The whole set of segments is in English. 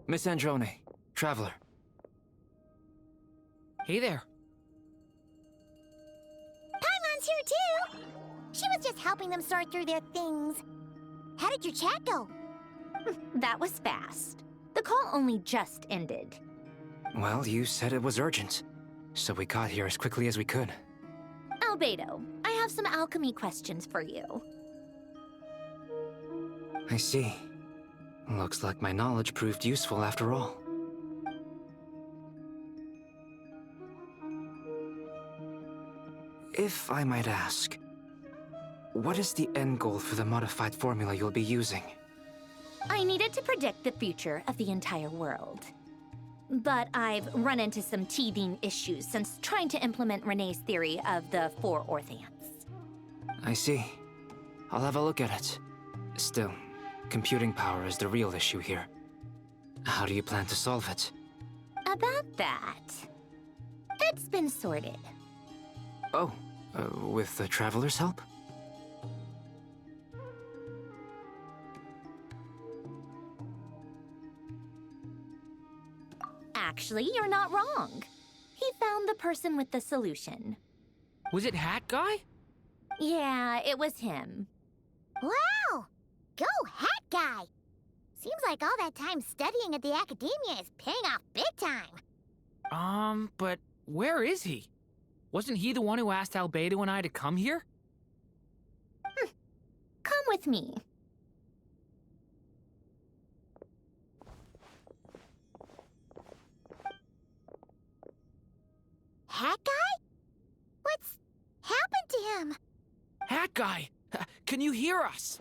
Miss Androne, Traveler. Hey there. Paimon's here too! She was just helping them sort through their things. How did your chat go? That was fast. The call only just ended. Well, you said it was urgent, so we got here as quickly as we could. Albedo, I have some alchemy questions for you. I see. Looks like my knowledge proved useful after all. If I might ask, what is the end goal for the modified formula you'll be using? I needed to predict the future of the entire world. But I've run into some teething issues since trying to implement Renee's theory of the 4 Orthants. I see. I'll have a look at it. Still, computing power is the real issue here. How do you plan to solve it? About that, it's been sorted. Oh, with the Traveler's help? Actually, you're not wrong. He found the person with the solution. Was it Hat Guy? Yeah, it was him. Wow! Go, Hat Guy! Seems like all that time studying at the Academia is paying off big time. But where is he? Wasn't he the one who asked Albedo and I to come here? Come with me. Hat Guy? What's happened to him? Hat Guy! Can you hear us?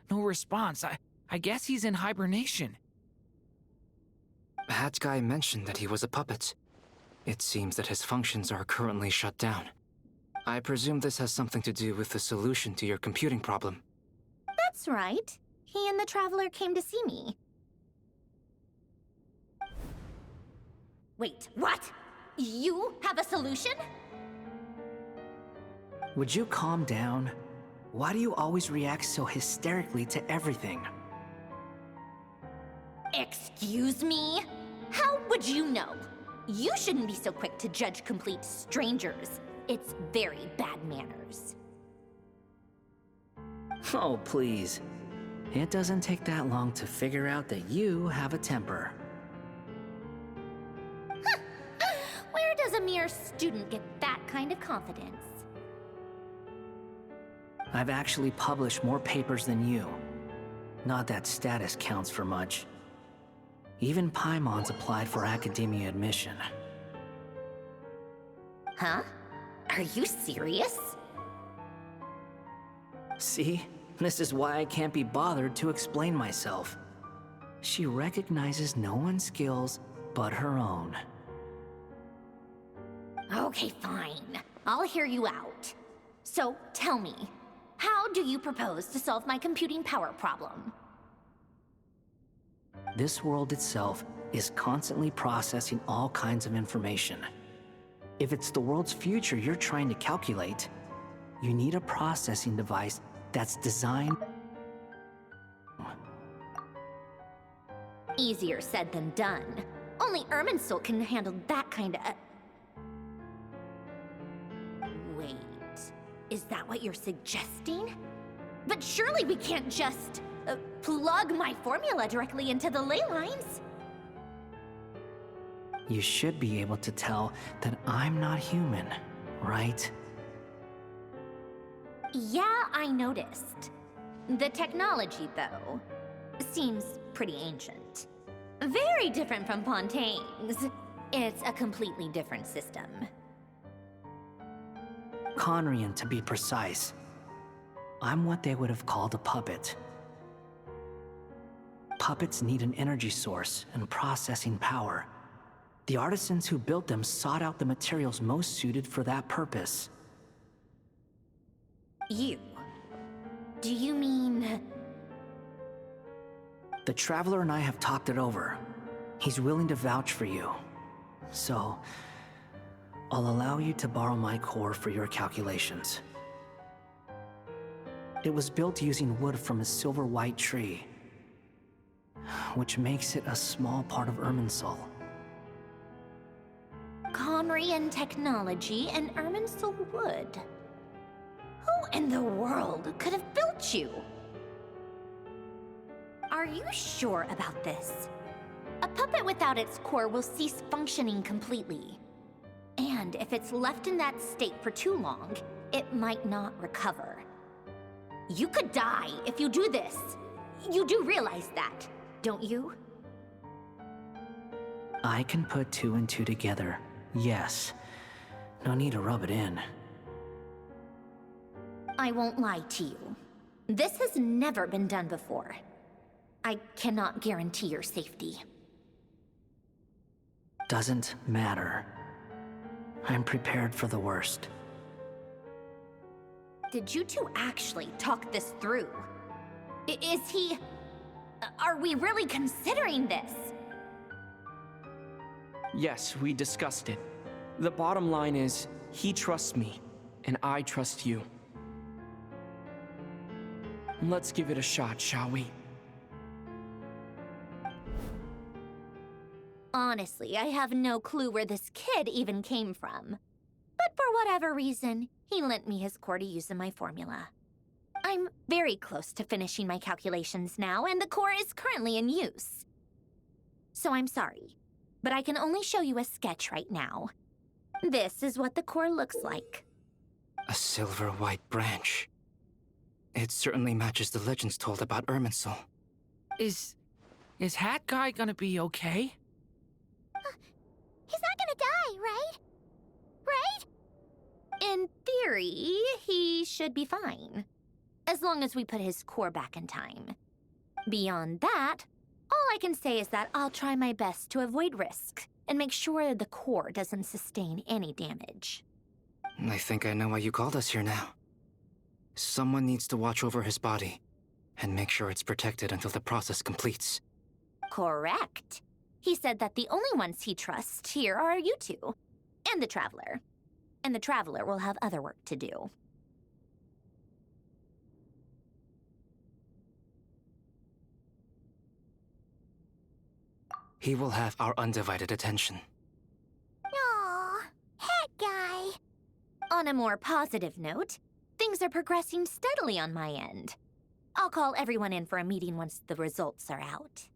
No response. I guess he's in hibernation. Hat Guy mentioned that he was a puppet. It seems that his functions are currently shut down. I presume this has something to do with the solution to your computing problem. That's right. He and the Traveler came to see me. Wait, what? You have a solution? Would you calm down? Why do you always react so hysterically to everything? Excuse me? How would you know? You shouldn't be so quick to judge complete strangers. It's very bad manners. Oh, please. It doesn't take that long to figure out that you have a temper. Where does a mere student get that kind of confidence? I've actually published more papers than you. Not that status counts for much. Even Paimon's applied for Academia admission. Huh? Are you serious? See? This is why I can't be bothered to explain myself. She recognizes no one's skills but her own. Okay, fine. I'll hear you out. So, tell me, how do you propose to solve my computing power problem? This world itself is constantly processing all kinds of information. If it's the world's future you're trying to calculate, you need a processing device that's designed... Easier said than done. Only Irminsul can handle that kind of... Wait, is that what you're suggesting? But surely we can't just plug my formula directly into the ley lines. You should be able to tell that I'm not human, right? Yeah, I noticed. The technology, though, seems pretty ancient. Very different from Pontaine's. It's a completely different system. Conrian, to be precise. I'm what they would have called a puppet. Puppets need an energy source and processing power. The artisans who built them sought out the materials most suited for that purpose. You? Do you mean... The Traveler and I have talked it over. He's willing to vouch for you. So, I'll allow you to borrow my core for your calculations. It was built using wood from a silver-white tree. which makes it a small part of Irminsul. Conrian technology and Irminsul wood. Who in the world could have built you? Are you sure about this? A puppet without its core will cease functioning completely. And if it's left in that state for too long, it might not recover. You could die if you do this. You do realize that, don't you? I can put 2 and 2 together, yes. No need to rub it in. I won't lie to you. This has never been done before. I cannot guarantee your safety. Doesn't matter. I'm prepared for the worst. Did you two actually talk this through? Is he... Are we really considering this? Yes, we discussed it. The bottom line is, he trusts me, and I trust you. Let's give it a shot, shall we? Honestly, I have no clue where this kid even came from. But for whatever reason, he lent me his core to use in my formula. I'm very close to finishing my calculations now, and the core is currently in use. So I'm sorry, but I can only show you a sketch right now. This is what the core looks like. A silver-white branch. It certainly matches the legends told about Irminsul. Is Hat Guy gonna be okay? He's not gonna die, right? Right? In theory, he should be fine. As long as we put his core back in time. Beyond that, all I can say is that I'll try my best to avoid risk and make sure the core doesn't sustain any damage. I think I know why you called us here now. Someone needs to watch over his body and make sure it's protected until the process completes. Correct. He said that the only ones he trusts here are you two, and the Traveler. And the Traveler will have other work to do. He will have our undivided attention. Aw, Hat Guy. On a more positive note, things are progressing steadily on my end. I'll call everyone in for a meeting once the results are out.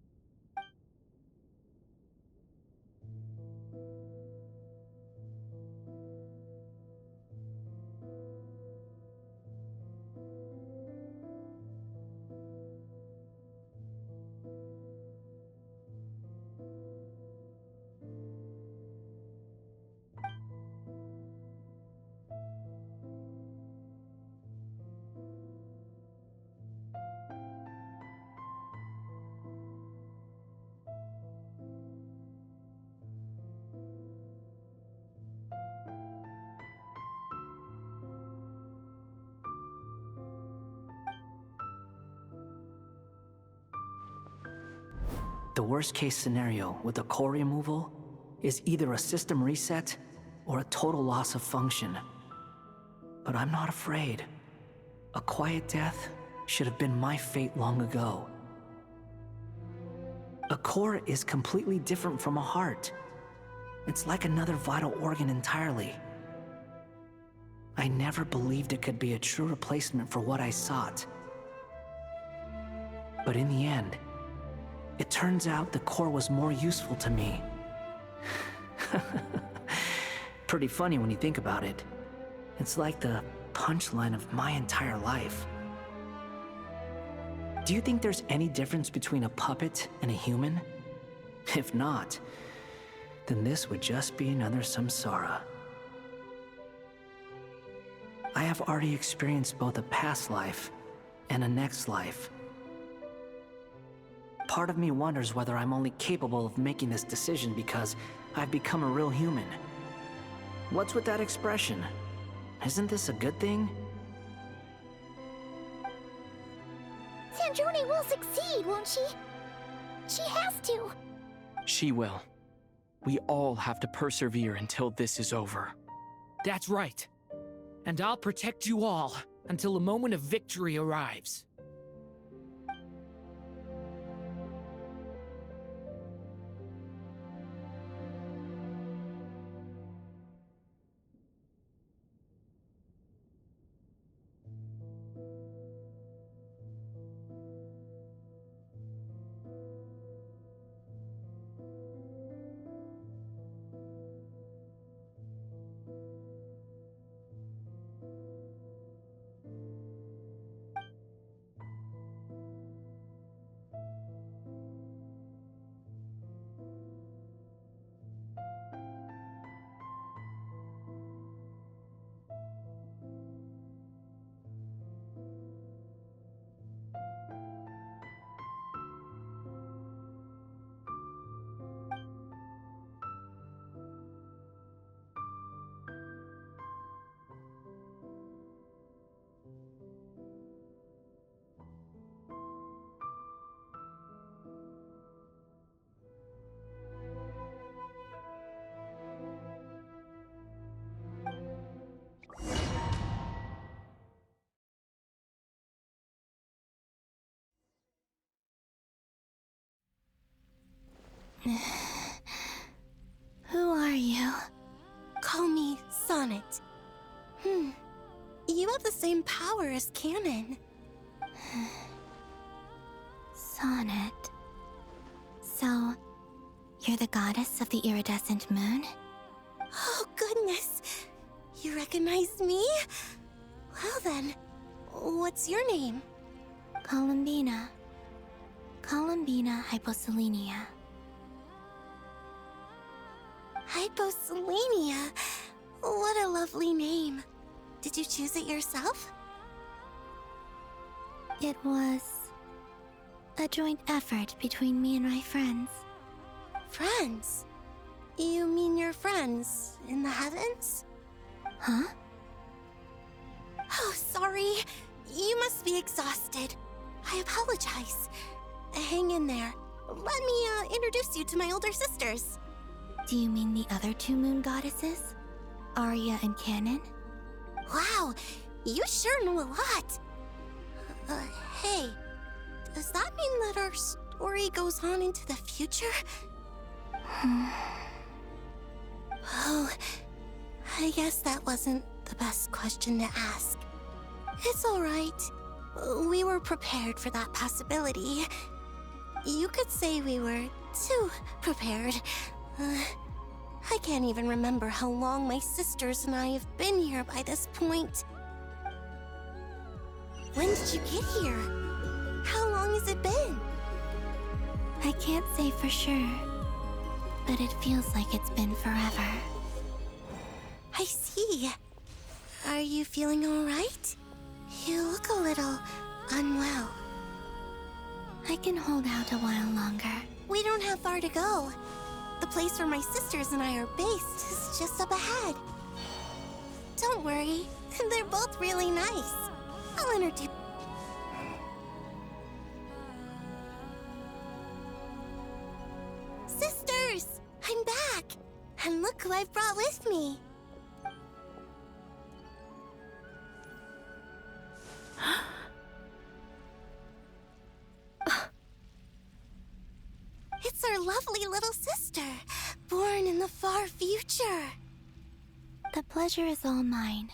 The worst case scenario with the core removal is either a system reset or a total loss of function. But I'm not afraid. A quiet death should have been my fate long ago. A core is completely different from a heart. It's like another vital organ entirely. I never believed it could be a true replacement for what I sought. But in the end, it turns out the core was more useful to me. Pretty funny when you think about it. It's like the punchline of my entire life. Do you think there's any difference between a puppet and a human? If not, then this would just be another samsara. I have already experienced both a past life and a next life. Part of me wonders whether I'm only capable of making this decision because I've become a real human. What's with that expression? Isn't this a good thing? Sandrone will succeed, won't she? She has to. She will. We all have to persevere until this is over. That's right. And I'll protect you all until a moment of victory arrives. Who are you? Call me Sonnet. You have the same power as Canon. Sonnet. So, you're the goddess of the iridescent moon? Oh, goodness. You recognize me? Well then, what's your name? Columbina. Columbina Hyposelenia. Hyposelenia. What a lovely name. Did you choose it yourself? It was a joint effort between me and my friends. Friends? You mean your friends in the heavens? Huh? Oh, sorry. You must be exhausted. I apologize. Hang in there. Let me introduce you to my older sisters. Do you mean the other two moon goddesses? Arya and Canon? Wow, you sure know a lot. Hey, does that mean that our story goes on into the future? Oh, I guess that wasn't the best question to ask. It's alright. We were prepared for that possibility. You could say we were too prepared. I can't even remember how long my sisters and I have been here by this point. When did you get here? How long has it been? I can't say for sure, but it feels like it's been forever. I see. Are you feeling alright? You look a little unwell. I can hold out a while longer. We don't have far to go. The place where my sisters and I are based is just up ahead. Don't worry, they're both really nice. I'll introduce. Sisters! I'm back! And look who I've brought with me. It's our lovely little sister, born in the far future. The pleasure is all mine.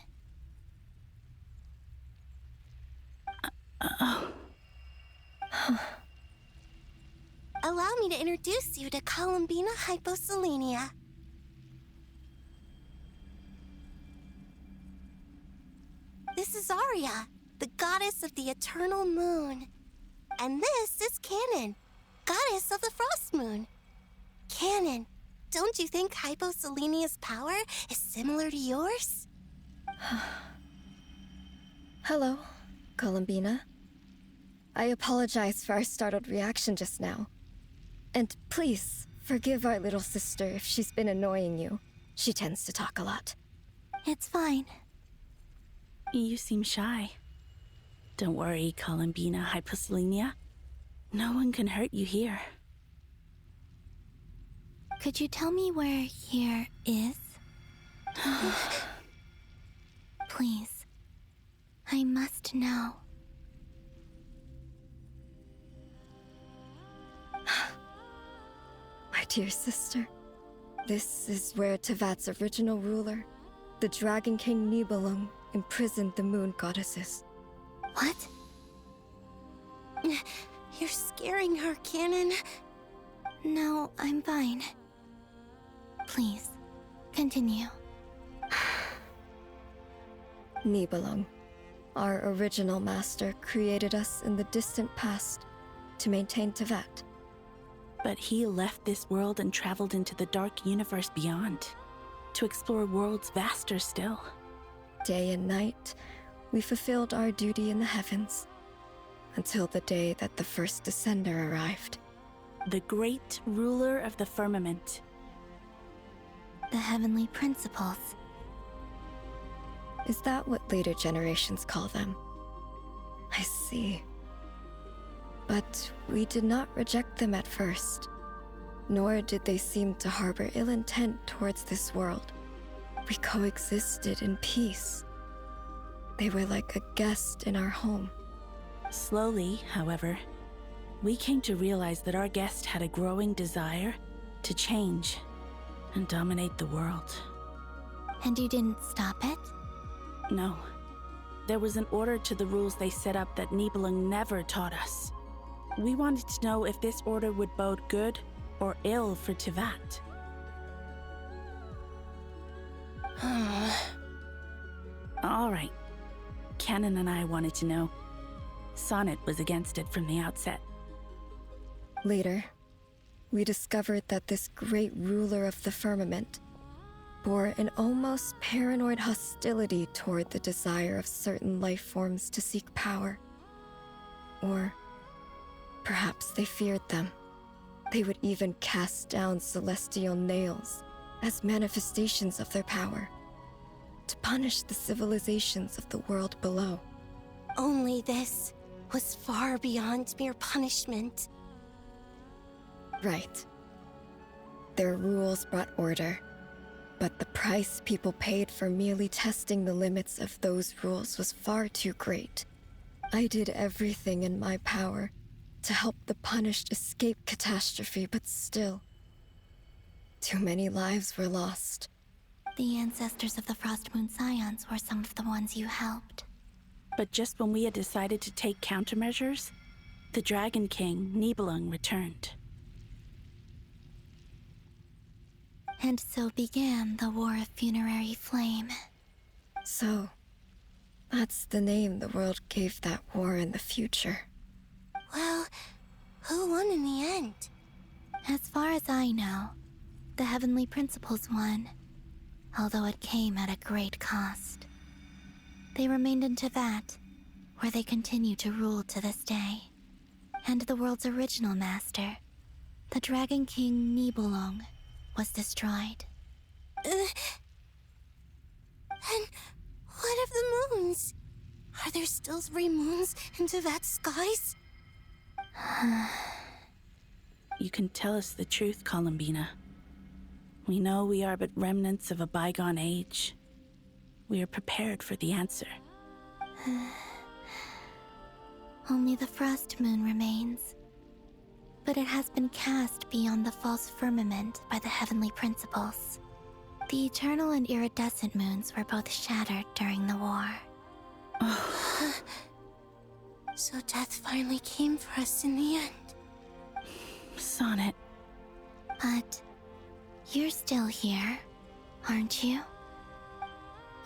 Allow me to introduce you to Columbina Hyposelenia. This is Arya, the goddess of the eternal moon. And this is Canon, goddess of the frost moon. Canon, don't you think Hyposelenia's power is similar to yours? Hello, Columbina. I apologize for our startled reaction just now. And please, forgive our little sister if she's been annoying you. She tends to talk a lot. It's fine. You seem shy. Don't worry, Columbina Hyposelenia. No one can hurt you here. Could you tell me where here is? Please. I must know. My dear sister, this is where Tevat's original ruler, the Dragon King Nibelung, imprisoned the moon goddesses. What? You're scaring her, Canon. No, I'm fine. Please, continue. Nibelung, our original master, created us in the distant past to maintain Tevat. But he left this world and traveled into the dark universe beyond, to explore worlds vaster still. Day and night, we fulfilled our duty in the heavens, until the day that the first Descender arrived. The great ruler of the firmament. The heavenly principles. Is that what later generations call them? I see. But we did not reject them at first, nor did they seem to harbor ill intent towards this world. We coexisted in peace. They were like a guest in our home. Slowly, however, we came to realize that our guest had a growing desire to change and dominate the world. And you didn't stop it? No. There was an order to the rules they set up that Nibelung never taught us. We wanted to know if this order would bode good or ill for Tivat. All right. Canon and I wanted to know. Sonnet was against it from the outset. Later, we discovered that this great ruler of the firmament bore an almost paranoid hostility toward the desire of certain life forms to seek power. Or perhaps they feared them. They would even cast down celestial nails as manifestations of their power, to punish the civilizations of the world below. Only this was far beyond mere punishment. Right. Their rules brought order, but the price people paid for merely testing the limits of those rules was far too great. I did everything in my power to help the punished escape catastrophe, but still, too many lives were lost. The ancestors of the Frostmoon Scions were some of the ones you helped. But just when we had decided to take countermeasures, the Dragon King, Nibelung, returned. And so began the War of Funerary Flame. So, that's the name the world gave that war in the future. Well, who won in the end? As far as I know, the Heavenly Principles won, although it came at a great cost. They remained in Tivat, where they continue to rule to this day. And the world's original master, the Dragon King Nibelung, was destroyed. And what of the moons? Are there still 3 moons in Tivat's skies? You can tell us the truth, Columbina. We know we are but remnants of a bygone age. We are prepared for the answer. Only the Frost Moon remains. But it has been cast beyond the false firmament by the Heavenly Principles. The eternal and iridescent moons were both shattered during the war. So death finally came for us in the end. Sonnet. But you're still here, aren't you?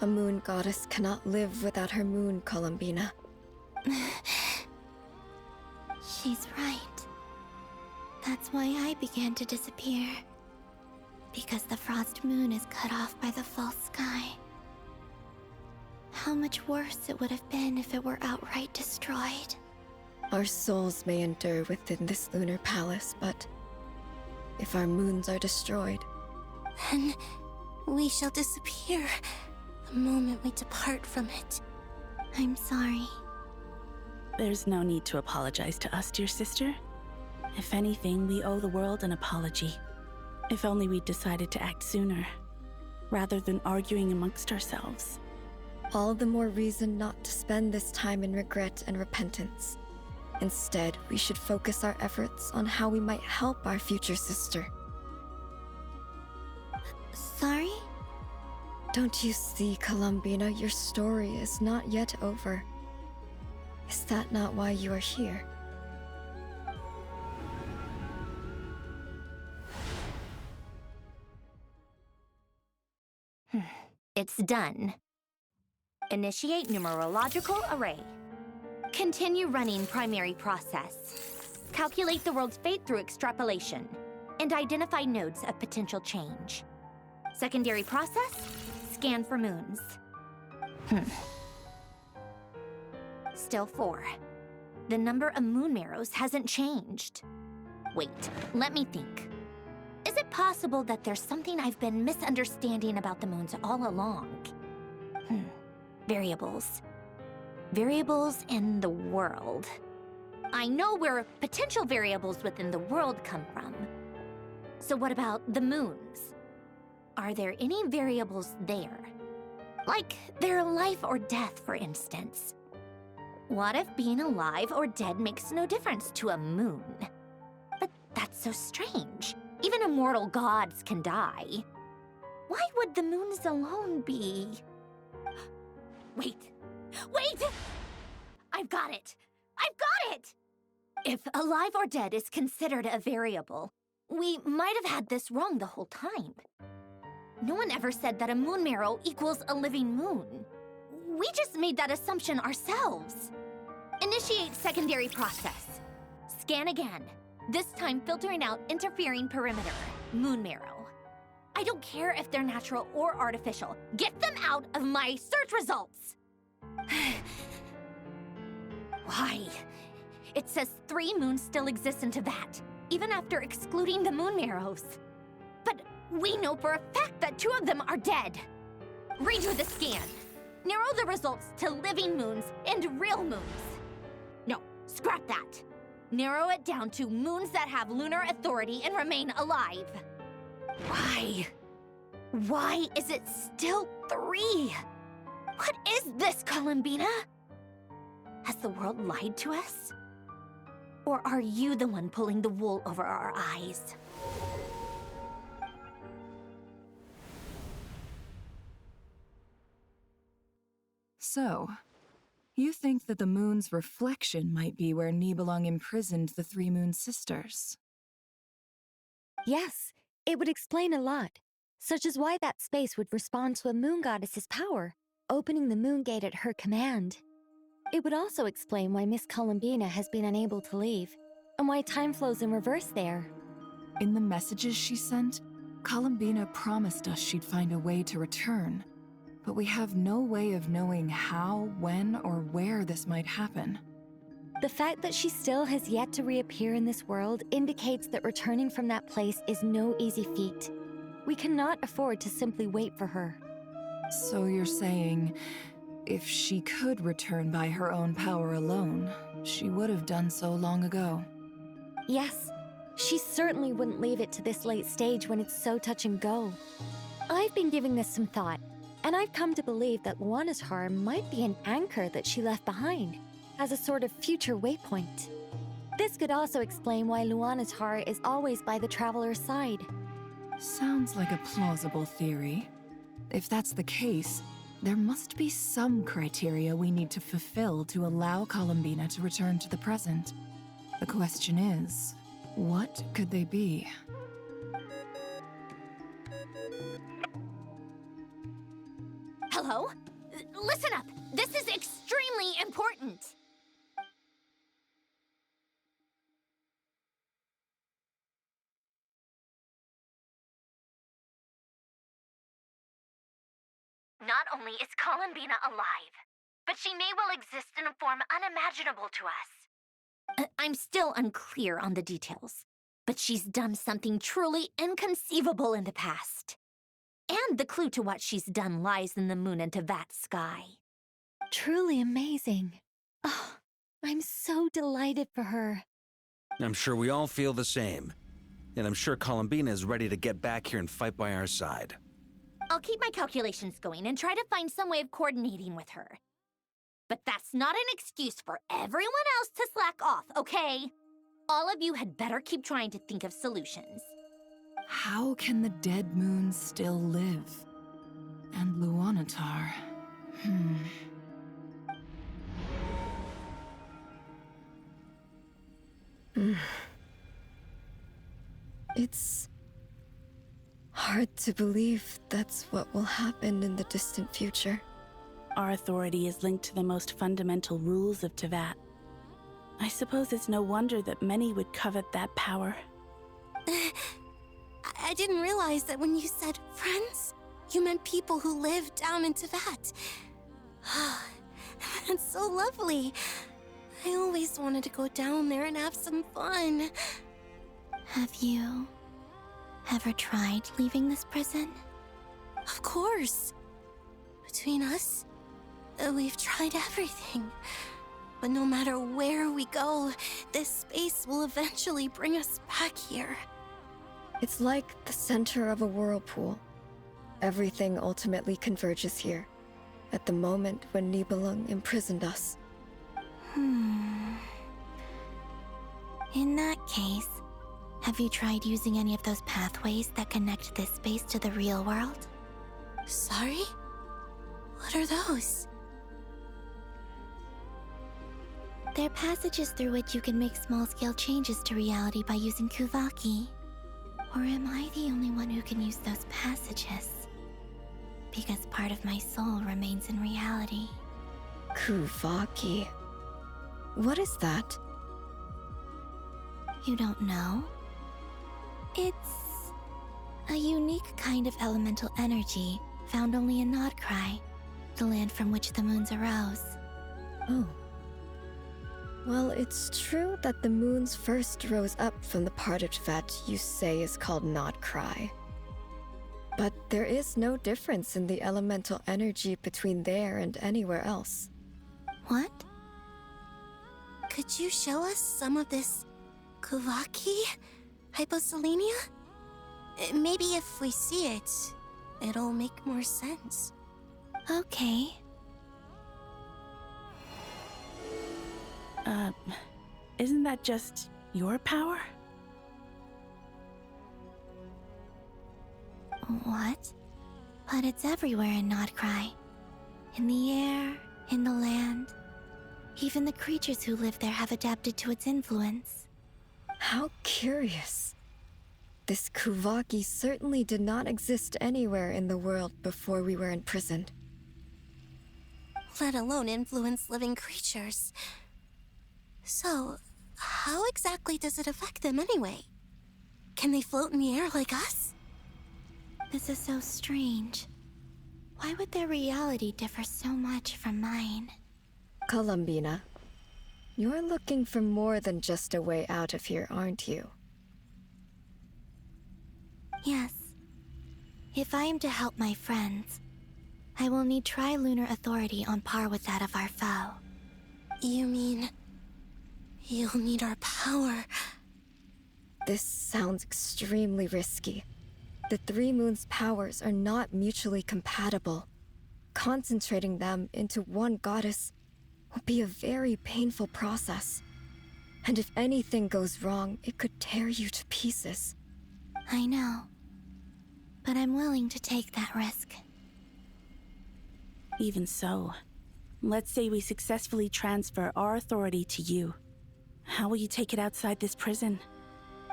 A moon goddess cannot live without her moon, Columbina. She's right. That's why I began to disappear. Because the Frost Moon is cut off by the false sky. How much worse it would have been if it were outright destroyed. Our souls may endure within this lunar palace, but if our moons are destroyed, Then we shall disappear the moment we depart from it. I'm sorry. There's no need to apologize to us, dear sister. If anything, we owe the world an apology. If only we'd decided to act sooner, rather than arguing amongst ourselves. all the more reason not to spend this time in regret and repentance. Instead, we should focus our efforts on how we might help our future sister. Sorry? Don't you see, Columbina, your story is not yet over. Is that not why you are here? It's done. Initiate numerological array. Continue running primary process. Calculate the world's fate through extrapolation. And identify nodes of potential change. Secondary process, scan for moons. Still 4. The number of moon marrows hasn't changed. Wait, let me think. Is it possible that there's something I've been misunderstanding about the moons all along? Variables. Variables in the world. I know where potential variables within the world come from. So what about the moons? Are there any variables there? Like their life or death, for instance. What if being alive or dead makes no difference to a moon? But that's so strange. Even immortal gods can die. Why would the moons alone be? Wait! Wait! I've got it! I've got it! If alive or dead is considered a variable, we might have had this wrong the whole time. No one ever said that a moon marrow equals a living moon. We just made that assumption ourselves. Initiate secondary process. Scan again. This time filtering out interfering perimeter. Moon marrow. I don't care if they're natural or artificial. Get them out of my search results! Why? It says 3 moons still exist in Teyvat, even after excluding the moon marrows. But we know for a fact that 2 of them are dead. Redo the scan. Narrow the results to living moons and real moons. No, scrap that. Narrow it down to moons that have lunar authority and remain alive. Why? Why is it still 3? What is this, Columbina? Has the world lied to us? Or are you the one pulling the wool over our eyes? So, you think that the moon's reflection might be where Nibelung imprisoned the 3 moon sisters? Yes, it would explain a lot, such as why that space would respond to a moon goddess's power, opening the moon gate at her command. It would also explain why Miss Columbina has been unable to leave, and why time flows in reverse there. In the messages she sent, Columbina promised us she'd find a way to return, but we have no way of knowing how, when, or where this might happen. The fact that she still has yet to reappear in this world indicates that returning from that place is no easy feat. We cannot afford to simply wait for her. So you're saying, if she could return by her own power alone, she would have done so long ago. Yes, she certainly wouldn't leave it to this late stage when it's so touch and go. I've been giving this some thought, and I've come to believe that Luana's harm might be an anchor that she left behind, as a sort of future waypoint. This could also explain why Luana's heart is always by the traveler's side. Sounds like a plausible theory. If that's the case, there must be some criteria we need to fulfill to allow Columbina to return to the present. The question is, what could they be? Hello? Listen up! This is extremely important! Not only is Columbina alive, but she may well exist in a form unimaginable to us. I'm still unclear on the details, but she's done something truly inconceivable in the past. And the clue to what she's done lies in the moon and Teyvat sky. Truly amazing. Oh, I'm so delighted for her. I'm sure we all feel the same. And I'm sure Columbina is ready to get back here and fight by our side. I'll keep my calculations going and try to find some way of coordinating with her. But that's not an excuse for everyone else to slack off, okay? All of you had better keep trying to think of solutions. How can the dead moon still live? And Luanatar... It's hard to believe that's what will happen in the distant future. Our authority is linked to the most fundamental rules of Teyvat. I suppose it's no wonder that many would covet that power. I didn't realize that when you said friends, you meant people who live down in Teyvat. That's so lovely. I always wanted to go down there and have some fun. Have you ever tried leaving this prison? Of course. Between us, we've tried everything. But no matter where we go, this space will eventually bring us back here. It's like the center of a whirlpool. Everything ultimately converges here, at the moment when Nibelung imprisoned us. In that case, Have you tried using any of those pathways that connect this space to the real world? Sorry? What are those? They're passages through which you can make small-scale changes to reality by using Kuvaki. Or am I the only one who can use those passages? Because part of my soul remains in reality. Kuvaki. What is that? You don't know? It's a unique kind of elemental energy found only in Nodcry, the land from which the moons arose. Oh. Well, it's true that the moons first rose up from the part of Tibet you say is called Nodcry. But there is no difference in the elemental energy between there and anywhere else. What? Could you show us some of this Kuvaki hyposelenia? Maybe if we see it, it'll make more sense. Okay. Isn't that just your power? What? But it's everywhere in Nodcry. In the air, in the land. Even the creatures who live there have adapted to its influence. How curious. This Kuvaki certainly did not exist anywhere in the world before we were imprisoned. Let alone influence living creatures. So, how exactly does it affect them anyway? Can they float in the air like us? This is so strange. Why would their reality differ so much from mine? Columbina, you're looking for more than just a way out of here, aren't you? Yes. If I am to help my friends, I will need tri-lunar authority on par with that of our foe. You mean... you'll need our power? This sounds extremely risky. The Three Moons' powers are not mutually compatible. Concentrating them into one goddess will be a very painful process. And if anything goes wrong, it could tear you to pieces. I know. But I'm willing to take that risk. Even so, let's say we successfully transfer our authority to you. How will you take it outside this prison?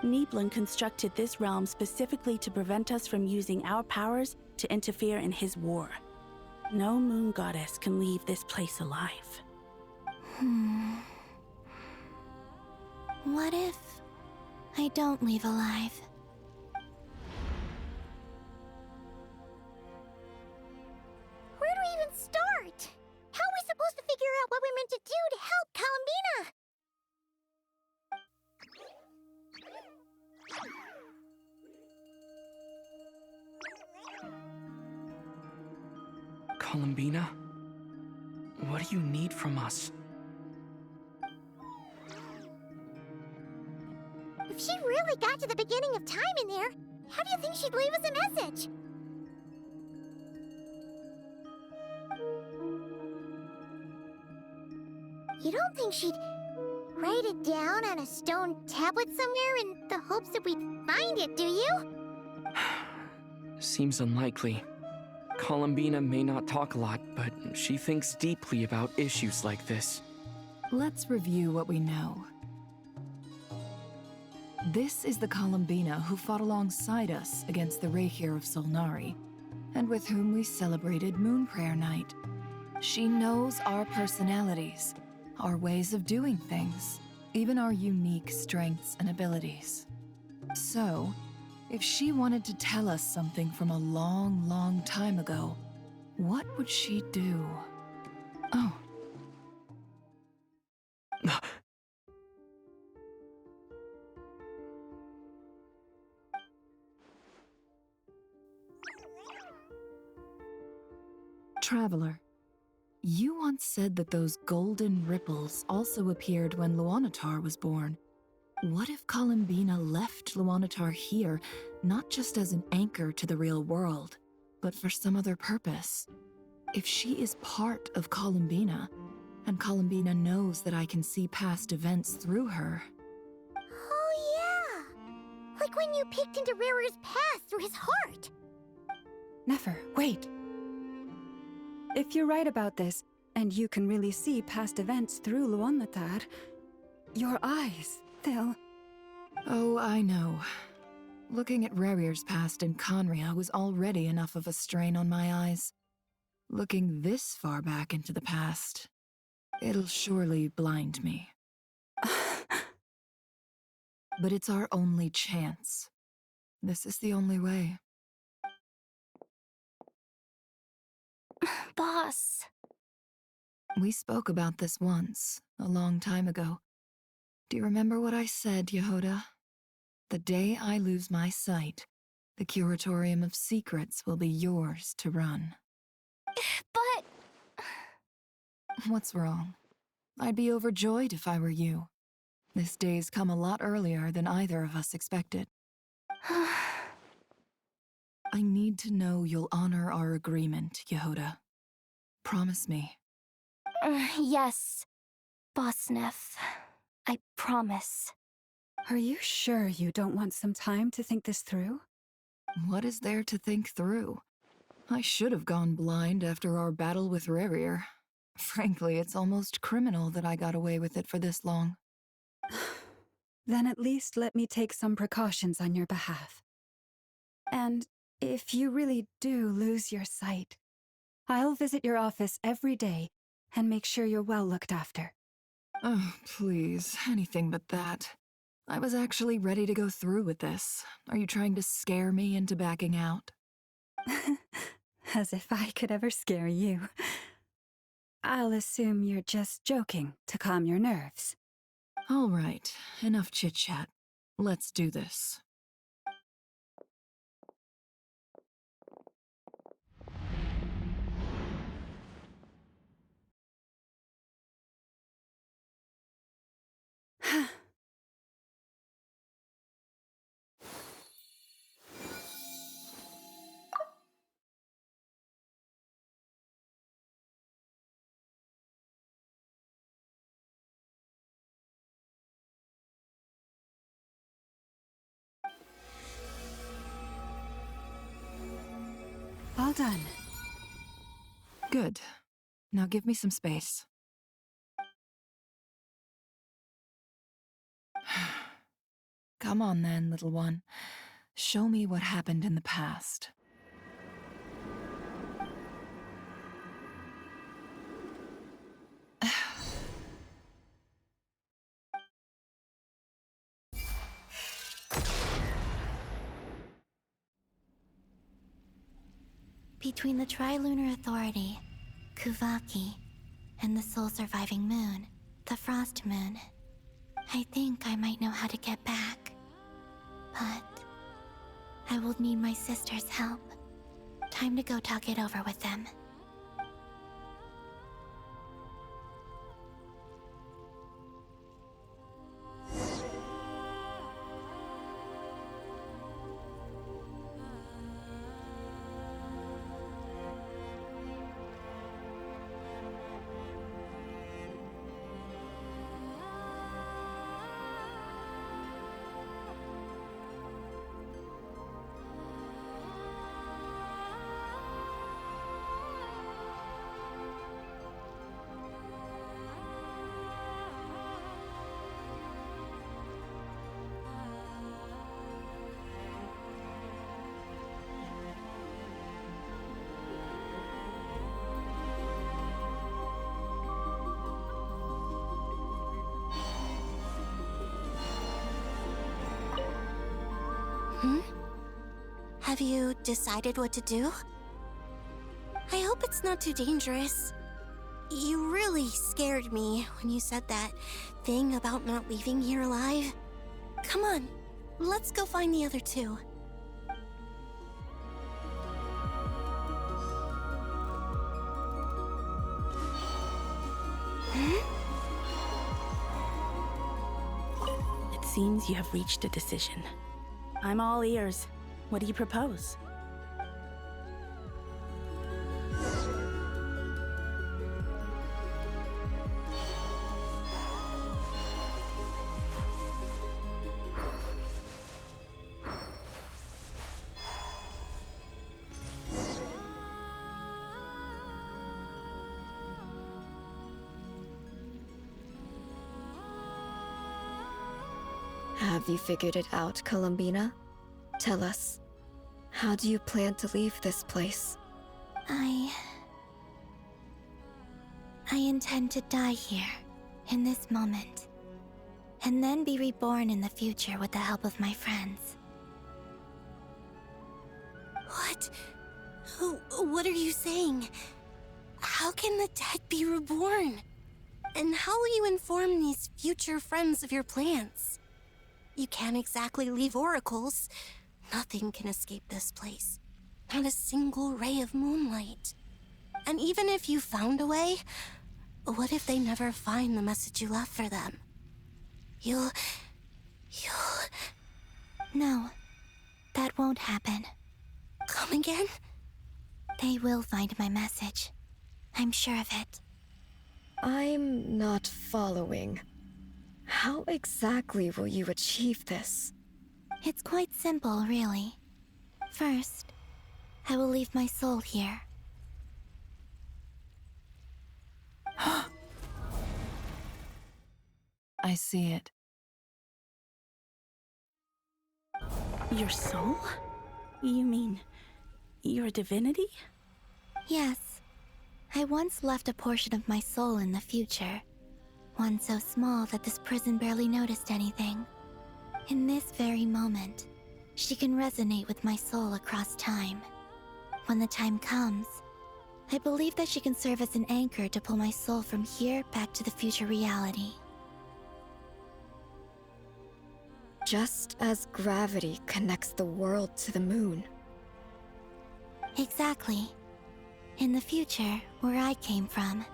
Niblin constructed this realm specifically to prevent us from using our powers to interfere in his war. No moon goddess can leave this place alive. What if I don't leave alive? Where do we even start? How are we supposed to figure out what we're meant to do to help Columbina? Columbina? What do you need from us? If she really got to the beginning of time in there, how do you think she'd leave us a message? You don't think she'd write it down on a stone tablet somewhere in the hopes that we'd find it, do you? Seems unlikely. Columbina may not talk a lot, but she thinks deeply about issues like this. Let's review what we know. This is the Columbina who fought alongside us against the Reikir of Solnari, and with whom we celebrated Moon Prayer Night. She knows our personalities, our ways of doing things, even our unique strengths and abilities. So, if she wanted to tell us something from a long, long time ago, what would she do? Oh. Traveler, you once said that those golden ripples also appeared when Luanatar was born. What if Columbina left Luanatar here, not just as an anchor to the real world, but for some other purpose? If she is part of Columbina, and Columbina knows that I can see past events through her... Oh yeah! Like when you peeked into Rarer's past through his heart. Nefer, wait. If you're right about this, and you can really see past events through Luonlatar, your eyes, they'll... Oh, I know. Looking at Rerir's past in Conria was already enough of a strain on my eyes. Looking this far back into the past, it'll surely blind me. But it's our only chance. This is the only way. Boss. We spoke about this once, a long time ago. Do you remember what I said, Yehoda? The day I lose my sight, the Curatorium of Secrets will be yours to run. But... What's wrong? I'd be overjoyed if I were you. This day's come a lot earlier than either of us expected. I need to know you'll honor our agreement, Yehoda. Promise me. Yes, Boss Neff. I promise. Are you sure you don't want some time to think this through? What is there to think through? I should have gone blind after our battle with Rerir. Frankly, it's almost criminal that I got away with it for this long. Then at least let me take some precautions on your behalf. And if you really do lose your sight, I'll visit your office every day and make sure you're well looked after. Oh, please, anything but that. I was actually ready to go through with this. Are you trying to scare me into backing out? As if I could ever scare you. I'll assume you're just joking to calm your nerves. All right, enough chit-chat. Let's do this. All done. Good. Now give me some space. Come on then, little one. Show me what happened in the past. Between the Trilunar Authority, Kuvaki, and the soul-surviving moon, the Frost Moon, I think I might know how to get back. But I will need my sister's help. Time to go talk it over with them. Have you decided what to do? I hope it's not too dangerous. You really scared me when you said that thing about not leaving here alive. Come on, let's go find the other two. It seems you have reached a decision. I'm all ears. What do you propose? Have you figured it out, Columbina? Tell us, how do you plan to leave this place? I intend to die here, in this moment, and then be reborn in the future with the help of my friends. What? What are you saying? How can the dead be reborn? And how will you inform these future friends of your plans? You can't exactly leave oracles. Nothing can escape this place. Not a single ray of moonlight. And even if you found a way, what if they never find the message you left for them? You'll... No, that won't happen. Come again? They will find my message. I'm sure of it. I'm not following. How exactly will you achieve this? It's quite simple, really. First, I will leave my soul here. I see it. Your soul? You mean you're a divinity? Yes. I once left a portion of my soul in the future. One so small that this prison barely noticed anything. In this very moment, she can resonate with my soul across time. When the time comes, I believe that she can serve as an anchor to pull my soul from here back to the future reality. Just as gravity connects the world to the moon. Exactly. In the future, where I came from,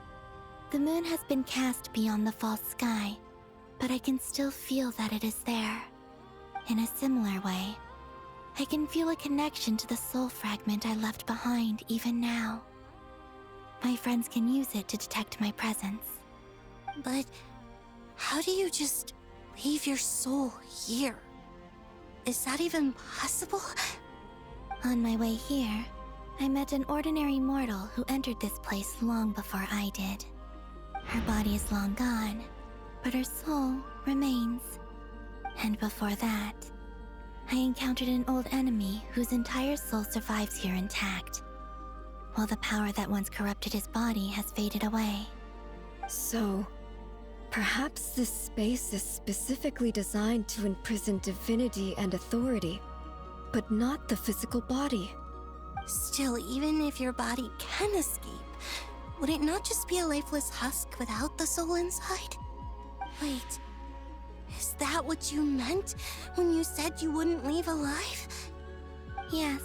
the moon has been cast beyond the false sky, but I can still feel that it is there. In a similar way, I can feel a connection to the soul fragment I left behind even now. My friends can use it to detect my presence. But how do you just leave your soul here? Is that even possible? On my way here, I met an ordinary mortal who entered this place long before I did. Her body is long gone, but her soul remains. And before that, I encountered an old enemy whose entire soul survives here intact, while the power that once corrupted his body has faded away. So, perhaps this space is specifically designed to imprison divinity and authority, but not the physical body. Still, even if your body can escape, would it not just be a lifeless husk without the soul inside? Wait, is that what you meant when you said you wouldn't leave alive? Yes.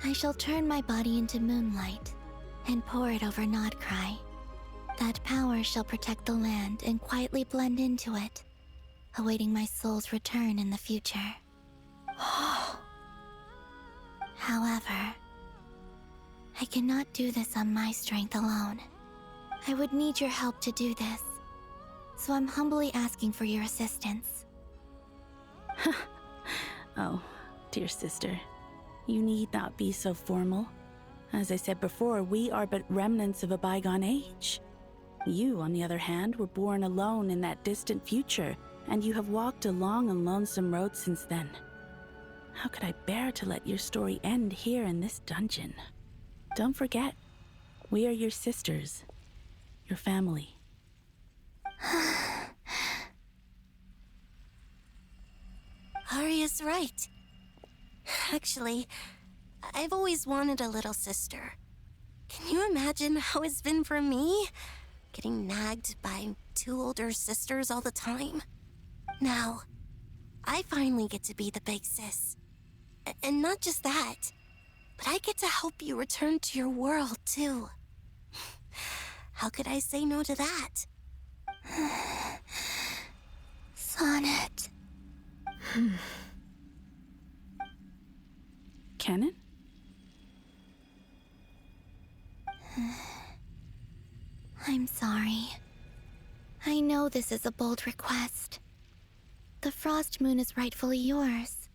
I shall turn my body into moonlight and pour it over Nodcry. That power shall protect the land and quietly blend into it, awaiting my soul's return in the future. However, I cannot do this on my strength alone. I would need your help to do this, so I'm humbly asking for your assistance. Oh, dear sister, you need not be so formal. As I said before, we are but remnants of a bygone age. You, on the other hand, were born alone in that distant future, and you have walked a long and lonesome road since then. How could I bear to let your story end here in this dungeon? Don't forget, we are your sisters, your family. Arya's right. Actually, I've always wanted a little sister. Can you imagine how it's been for me? Getting nagged by two older sisters all the time. Now, I finally get to be the big sis. And not just that, but I get to help you return to your world, too. How could I say no to that? Sonnet. Canon? I'm sorry. I know this is a bold request. The Frost Moon is rightfully yours,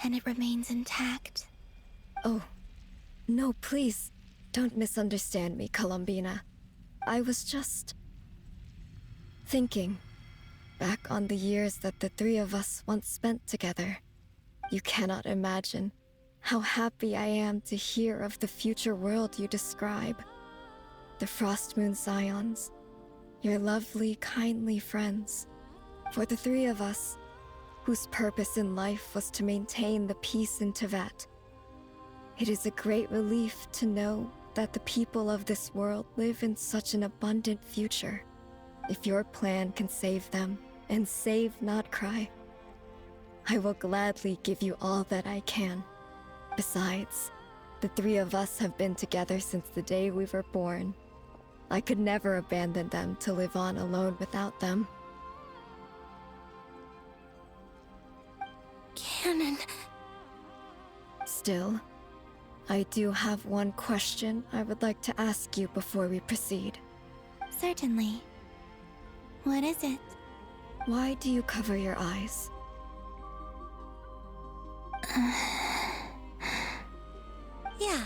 and it remains intact. Oh, no, please, don't misunderstand me, Columbina. I was just thinking. back on the years that the three of us once spent together, you cannot imagine how happy I am to hear of the future world you describe. The Frostmoon Scions, your lovely, kindly friends. For the three of us, whose purpose in life was to maintain the peace in Teyvat, it is a great relief to know that the people of this world live in such an abundant future. If your plan can save them, and save not cry, I will gladly give you all that I can. Besides, the three of us have been together since the day we were born. I could never abandon them to live on alone without them. Canon. Still, I do have one question I would like to ask you before we proceed. Certainly. What is it? Why do you cover your eyes? Yeah,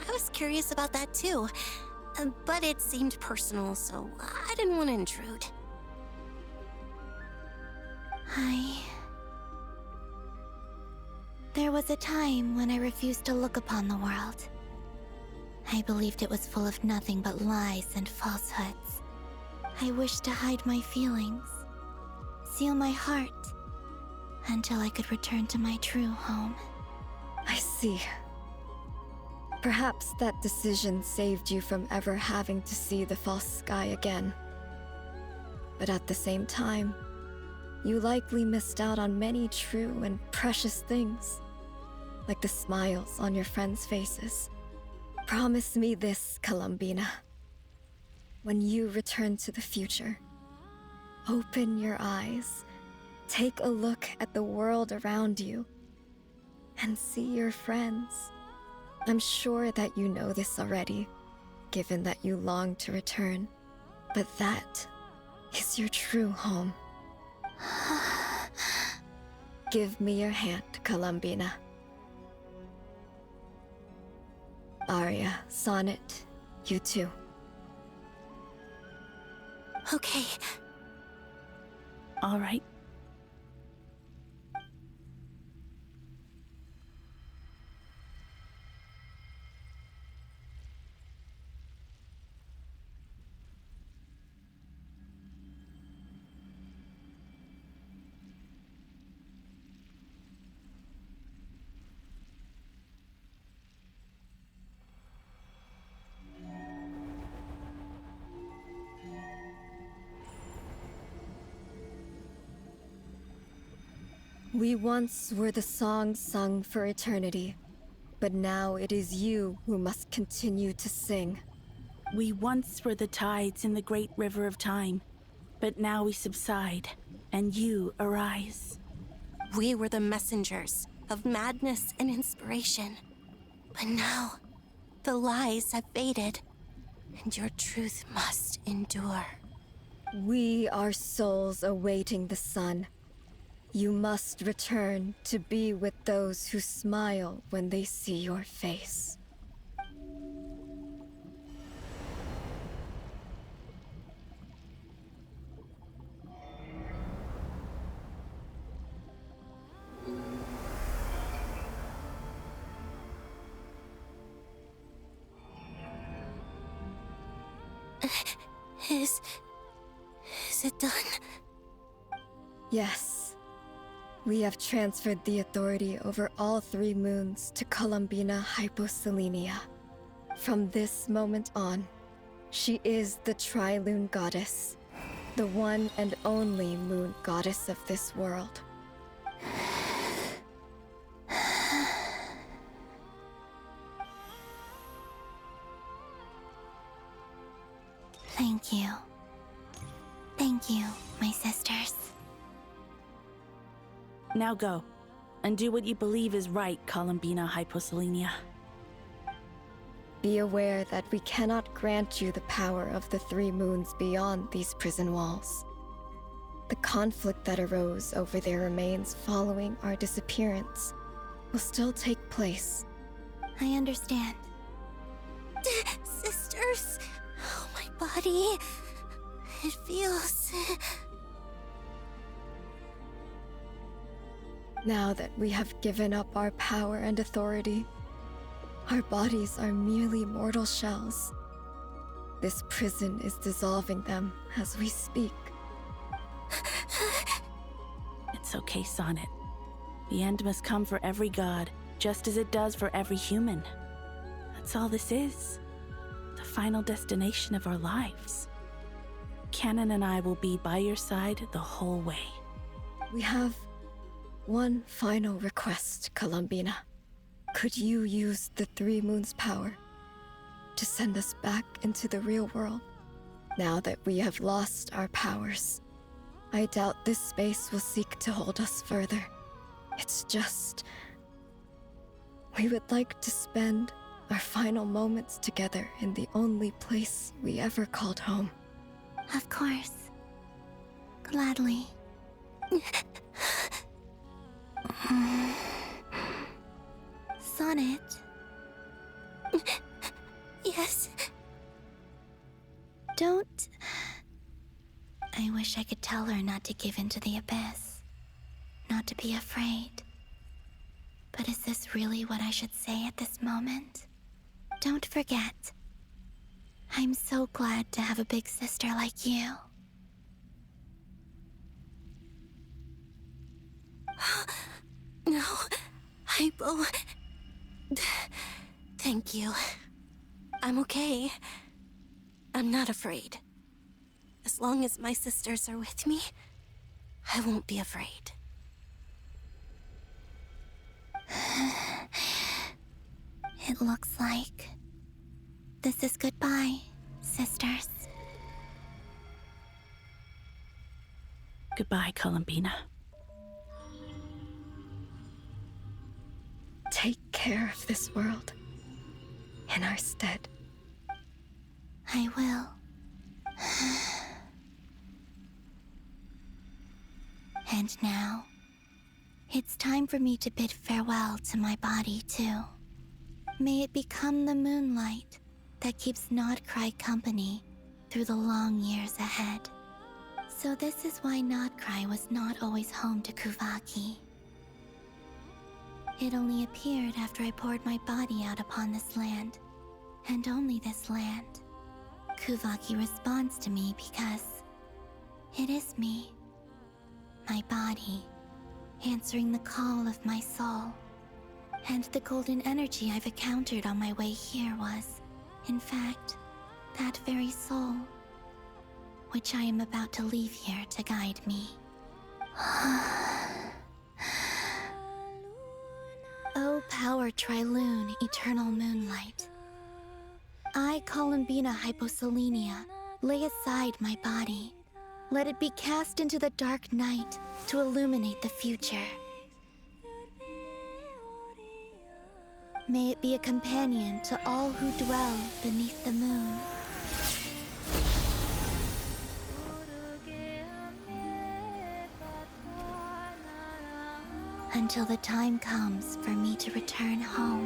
I was curious about that too. But it seemed personal, so I didn't want to intrude. There was a time when I refused to look upon the world. I believed it was full of nothing but lies and falsehoods. I wished to hide my feelings, seal my heart, until I could return to my true home. I see. Perhaps that decision saved you from ever having to see the false sky again. But at the same time, you likely missed out on many true and precious things, like the smiles on your friends' faces. Promise me this, Columbina. When you return to the future, open your eyes, take a look at the world around you, and see your friends. I'm sure that you know this already, given that you long to return, but that is your true home. Give me your hand, Columbina. Arya, Sonnet, you too. Okay. All right. We once were the song sung for eternity, but now it is you who must continue to sing. We once were the tides in the great river of time, but now we subside, and you arise. We were the messengers of madness and inspiration. But now, the lies have faded, and your truth must endure. We are souls awaiting the sun. You must return to be with those who smile when they see your face. Is it done? Yes. We have transferred the authority over all 3 moons to Columbina Hyposelenia. From this moment on, she is the Tri-Lune Goddess, the one and only moon goddess of this world. Thank you. Thank you, my sisters. Now go, and do what you believe is right, Columbina Hyposelenia. Be aware that we cannot grant you the power of the 3 moons beyond these prison walls. The conflict that arose over their remains following our disappearance will still take place. I understand. Sisters, oh, my body. It feels Now that we have given up our power and authority, our bodies are merely mortal shells. This prison is dissolving them as we speak. It's okay, Sonnet. The end must come for every god, just as it does for every human. That's all this is. The final destination of our lives. Canon and I will be by your side the whole way. We have one final request, Columbina. Could you use the Three Moons' power to send us back into the real world? Now that we have lost our powers, I doubt this space will seek to hold us further. It's just... we would like to spend our final moments together in the only place we ever called home. Of course. Gladly. Sonnet? Yes. Don't... I wish I could tell her not to give in to the abyss. Not to be afraid. But is this really what I should say at this moment? Don't forget. I'm so glad to have a big sister like you. No, Hypo. Thank you. I'm okay. I'm not afraid. As long as my sisters are with me, I won't be afraid. It looks like this is goodbye, sisters. Goodbye, Columbina. Take care of this world in our stead. I will. And now, it's time for me to bid farewell to my body, too. May it become the moonlight that keeps Nodcry company through the long years ahead. So this is why Nodcry was not always home to Kuvaki. It only appeared after I poured my body out upon this land, and only this land. Kuvaki responds to me because it is me, my body, answering the call of my soul. And the golden energy I've encountered on my way here was, in fact, that very soul, which I am about to leave here to guide me. O power Trilune, eternal moonlight. I, Columbina Hyposelenia, lay aside my body. Let it be cast into the dark night to illuminate the future. May it be a companion to all who dwell beneath the moon. Until the time comes for me to return home.